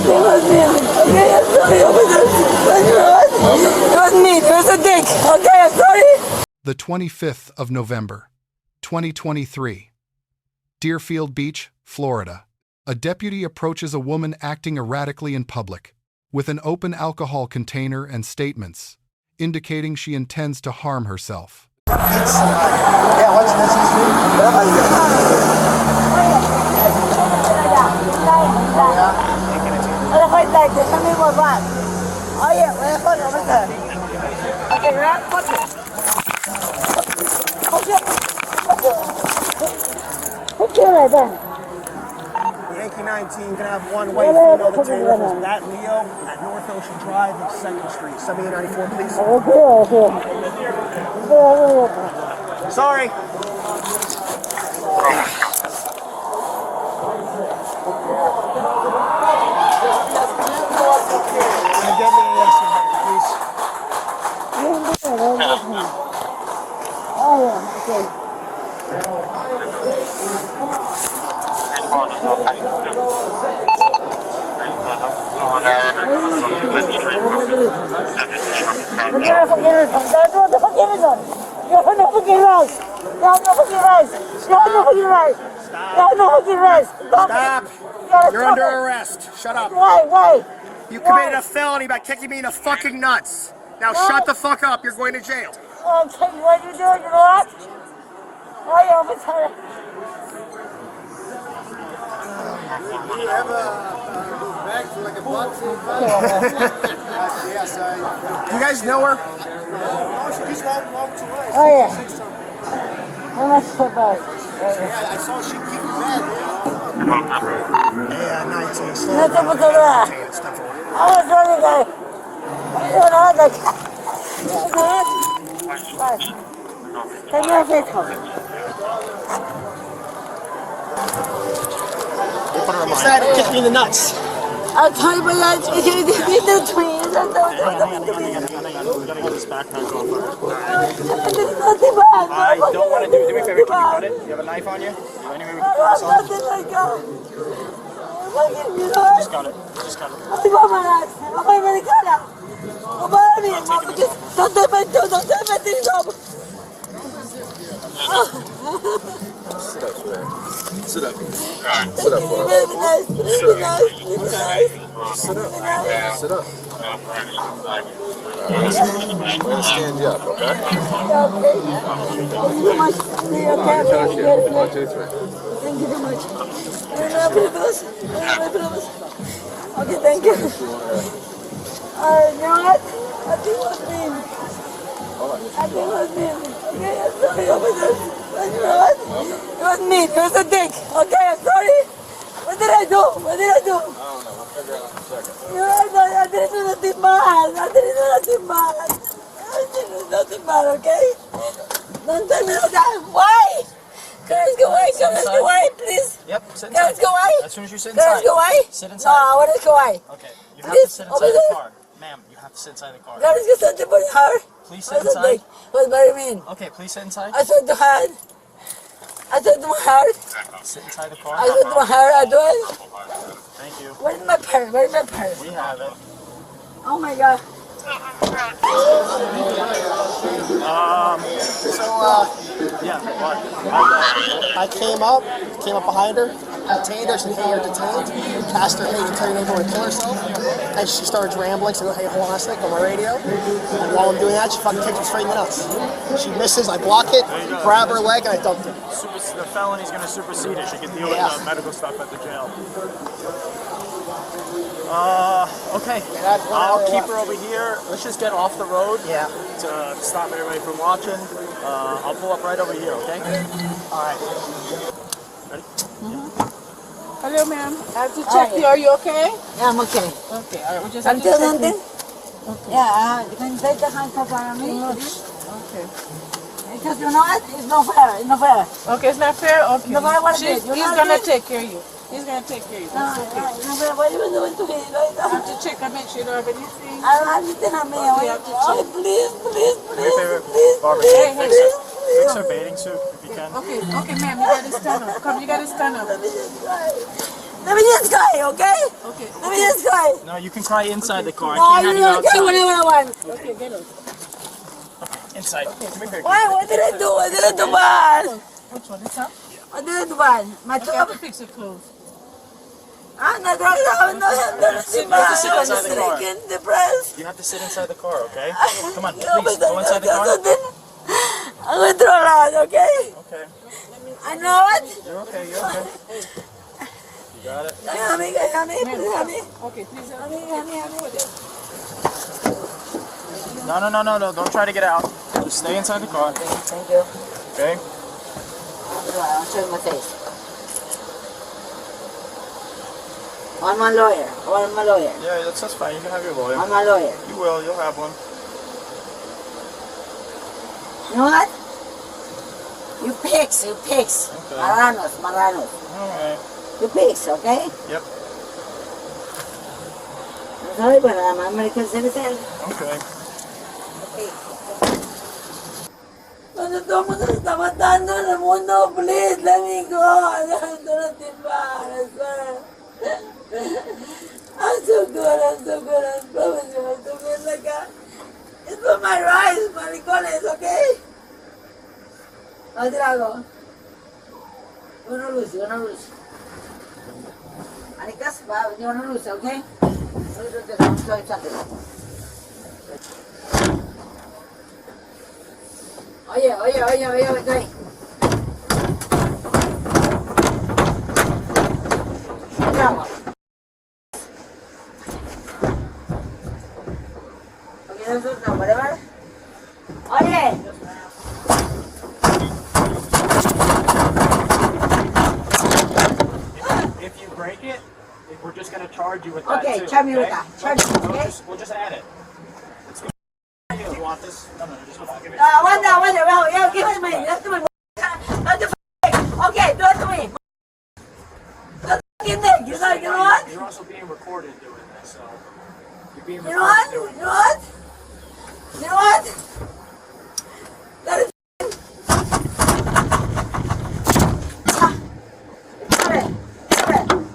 Nothing was me. Okay, I'm sorry. It was me. It was a dick. Okay, I'm sorry. The 25th of November, 2023. Deerfield Beach, Florida. A deputy approaches a woman acting erratically in public, with an open alcohol container and statements, indicating she intends to harm herself. Yeah, what's Yankee 19 can have one white female detained reference that Leo at North Ocean Drive and 2nd Street. 7894, please. Sorry. Get me an estimate, please. Stop. You're under arrest. Shut up. Why? You committed a felony by kicking me in the fucking nuts. Now shut the fuck up. You're going to jail. Okay, what you doing? You know what? Why, officer? Do you have a bag for like a boxing Yes, You guys know her? No, she just walked away. Oh, yeah. How much for bag? Yeah, I saw she kicked bad. Yeah, 19. Nothing but the rest. I was running guy. You know, like, take your vehicle. What's that? It kicked me in the nuts. I'll tell you what I did to me. We gotta get this backpack off first. I don't want to do me a favor, can you cut it? You have a knife on you? Any way we can cut this off? Nothing like that. Just cut it. Just cut it. Sit up. Sit up, boy. Sit up. Sit up. We're gonna stand you up, okay? Thank you very much. 1, 2, 3. Thank you very much. Okay, thank you. You know what? I think it was me. I think it was me. Okay, I'm sorry over this. You know what? It was me. It was a dick. Okay, I'm sorry. What did I do? What did I do? I don't know. We'll figure it out in a second. You know, I didn't do nothing bad. I didn't do nothing bad. I didn't do nothing bad, okay? Don't tell me that. Why? Can I go away? Can I go away, please? Yep, sit Can I inside. go away? As soon as you sit Can I inside. go away? Sit No, inside. I want to go away. Okay, you have Please, to sit over inside the there. car. Ma'am, you have to sit inside the car. God is going to put her. Please sit What's that inside. thing? What do you mean? Okay, please sit inside. I said to her. I said to my heart. Sit inside the car. I said to my heart. I do it. Thank you. Where's my purse? Where's my purse? We have it. Oh my God. Yeah, what? I came up behind her, detained her, said, hey, you're detained. Asked her, hey, you tell your neighbor to kill herself. And she starts rambling, so I go, hey, hold on a sec, on my radio. And while I'm doing that, she fucking kicks me straight in the nuts. She misses, I block it, grab her leg, and I dumped her. The felony's going to supersede it. She can deal with the medical stuff at the jail. Okay. I'll keep her over here. Let's just get off the road. Yeah. To stop everybody from watching. I'll pull up right over here, okay? Alright. Ready? Hello, ma'am. I have to check you. Are you okay? Yeah, I'm okay. Okay. All right. We just Can have you to do check something? you. Okay. Yeah, you can take the handcuff on me. Okay. Because you know what? It's not fair. It's not fair. Okay, it's not fair? Okay. No matter what it is, He's you know going to what? take care of you. He's going to take care of you. That's okay. It's not fair. What are you doing to me right I now? have to check and make sure you don't have anything. I don't have anything on me. Okay, I have to check. Please, please, Do me a favor, please, Barbara, please, fix please, fix her bathing suit if you can. Okay, ma'am, you got to stand up. Come, you got to stand up. Let me just try. Let me just cry, okay? Okay. Let me just cry. No, you can cry inside the car. No, I can't have you you don't cry outside. whenever I want. Okay, get up. Inside. Come here. Why? What did I do? What did I do bad? Which one? This one? What did I do bad? My Okay, I have top? to fix your clothes. I'm not drunk. I'm not You have to sit I'm inside the car. freaking depressed. You have to sit inside the car, okay? Come on, No, please, but go inside the car. I'm going through a lot, okay? Okay. I know it. You're okay, you're okay. You got it? Help me, please help me. Okay, please help Help me. No, don't try to get out. Just stay inside the car, Thank you. okay? I'll show you my face. I'm my lawyer. Yeah, that's fine. You can have your lawyer. I'm my lawyer. You will, you'll have one. You know what? You pigs. Okay. Marranos. Alright. You pigs, okay? Yep. I'm sorry, but I'm American citizen. Okay. Okay. Cuando todo el mundo se está matando en el mundo, please, let me go. I'm so good. I promise you, I'm so good. Like, it's for my rights, maricones, okay? I'll do algo. You're gonna lose. Anikas, you're gonna lose, okay? I'm sorry, Oye, estoy. Bravo. Okay, that's all, whatever. Oye. If you break it, we're just going to charge you with that Okay, too. charge me with that. Charge me, okay? We'll just add it. You want this? No, just go back. Give it. Yeah, give it to me. That's to me. Okay, do it to me. You know what? You're also being recorded doing this, so you're being You know what? recorded doing You know what? That is.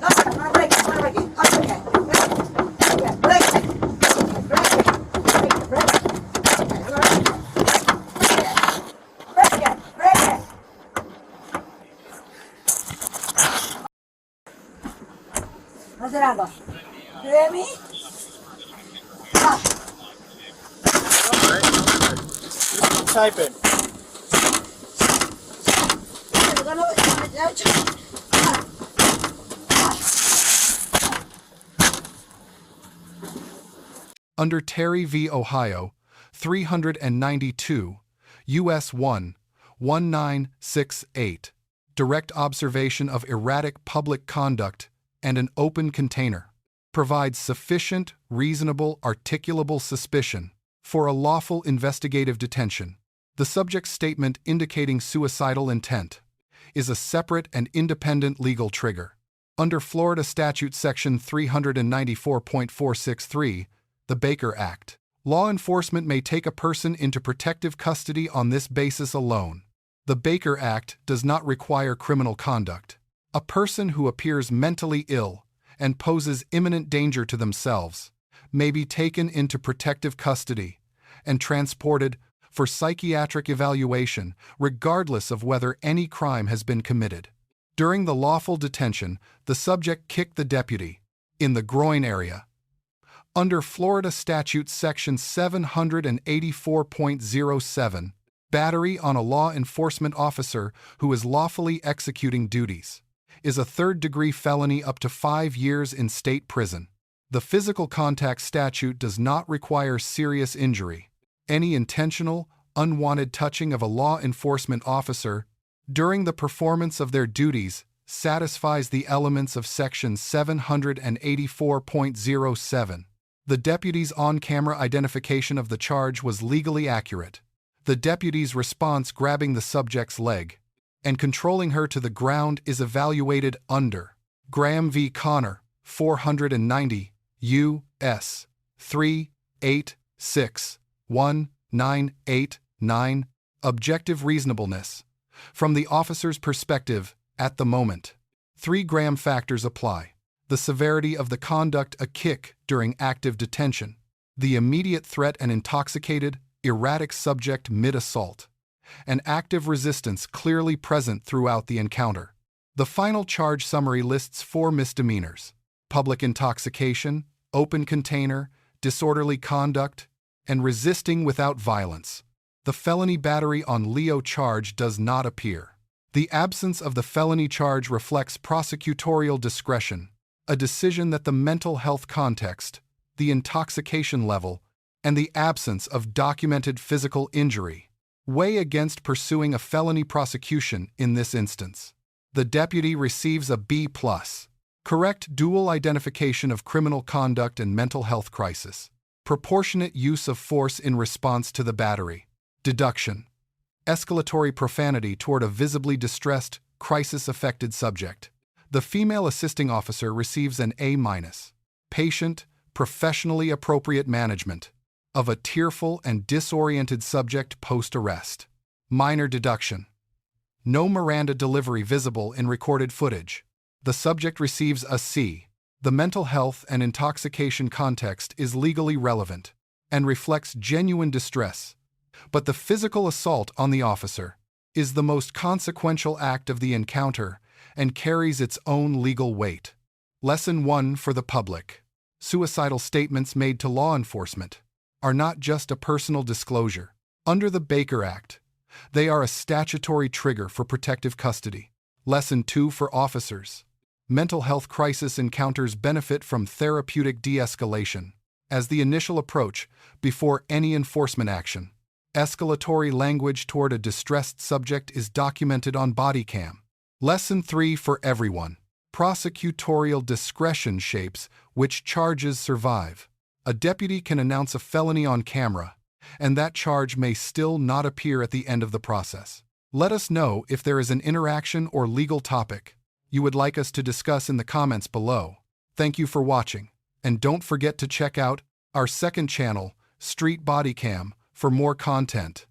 I'm gonna break it. Okay. Break it. Hacer algo. You hear me? Typing. Under Terry v. Ohio, 392, U.S. 1, 1968, direct observation of erratic public conduct and an open container provides sufficient, reasonable, articulable suspicion for a lawful investigative detention. The subject's statement indicating suicidal intent is a separate and independent legal trigger. Under Florida Statute Section 394.463, the Baker Act, law enforcement may take a person into protective custody on this basis alone. The Baker Act does not require criminal conduct. A person who appears mentally ill and poses imminent danger to themselves may be taken into protective custody and transported for psychiatric evaluation regardless of whether any crime has been committed. During the lawful detention, the subject kicked the deputy in the groin area. Under Florida Statute Section 784.07, battery on a law enforcement officer who is lawfully executing duties is a third-degree felony up to 5 years in state prison. The physical contact statute does not require serious injury. Any intentional, unwanted touching of a law enforcement officer during the performance of their duties satisfies the elements of Section 784.07. The deputy's on-camera identification of the charge was legally accurate. The deputy's response grabbing the subject's leg and controlling her to the ground is evaluated under Graham v. Connor, 490, U.S. 3861989, objective reasonableness. From the officer's perspective, at the moment, 3 Graham factors apply. the severity of the conduct a kick during active detention, the immediate threat an intoxicated, erratic subject mid-assault, and active resistance clearly present throughout the encounter. The final charge summary lists 4 misdemeanors: public intoxication, open container, disorderly conduct, and resisting without violence. The felony battery on Leo charge does not appear. The absence of the felony charge reflects prosecutorial discretion, a decision that the mental health context, the intoxication level, and the absence of documented physical injury weigh against pursuing a felony prosecution in this instance. The deputy receives a B+. Correct dual identification of criminal conduct and mental health crisis. Proportionate use of force in response to the battery. Deduction. Escalatory profanity toward a visibly distressed, crisis-affected subject. The female assisting officer receives an A-. Patient, professionally appropriate management of a tearful and disoriented subject post-arrest. Minor deduction. No Miranda delivery visible in recorded footage. The subject receives a C. The mental health and intoxication context is legally relevant and reflects genuine distress, but the physical assault on the officer is the most consequential act of the encounter and carries its own legal weight. Lesson 1 for the public. Suicidal statements made to law enforcement are not just a personal disclosure. Under the Baker Act, they are a statutory trigger for protective custody. Lesson 2 for officers. Mental health crisis encounters benefit from therapeutic de-escalation as the initial approach before any enforcement action. Escalatory language toward a distressed subject is documented on Bodycam. Lesson 3 for everyone. Prosecutorial discretion shapes which charges survive. A deputy can announce a felony on camera, and that charge may still not appear at the end of the process. Let us know if there is an interaction or legal topic you would like us to discuss in the comments below. Thank you for watching, and don't forget to check out our second channel, Street Bodycam, for more content.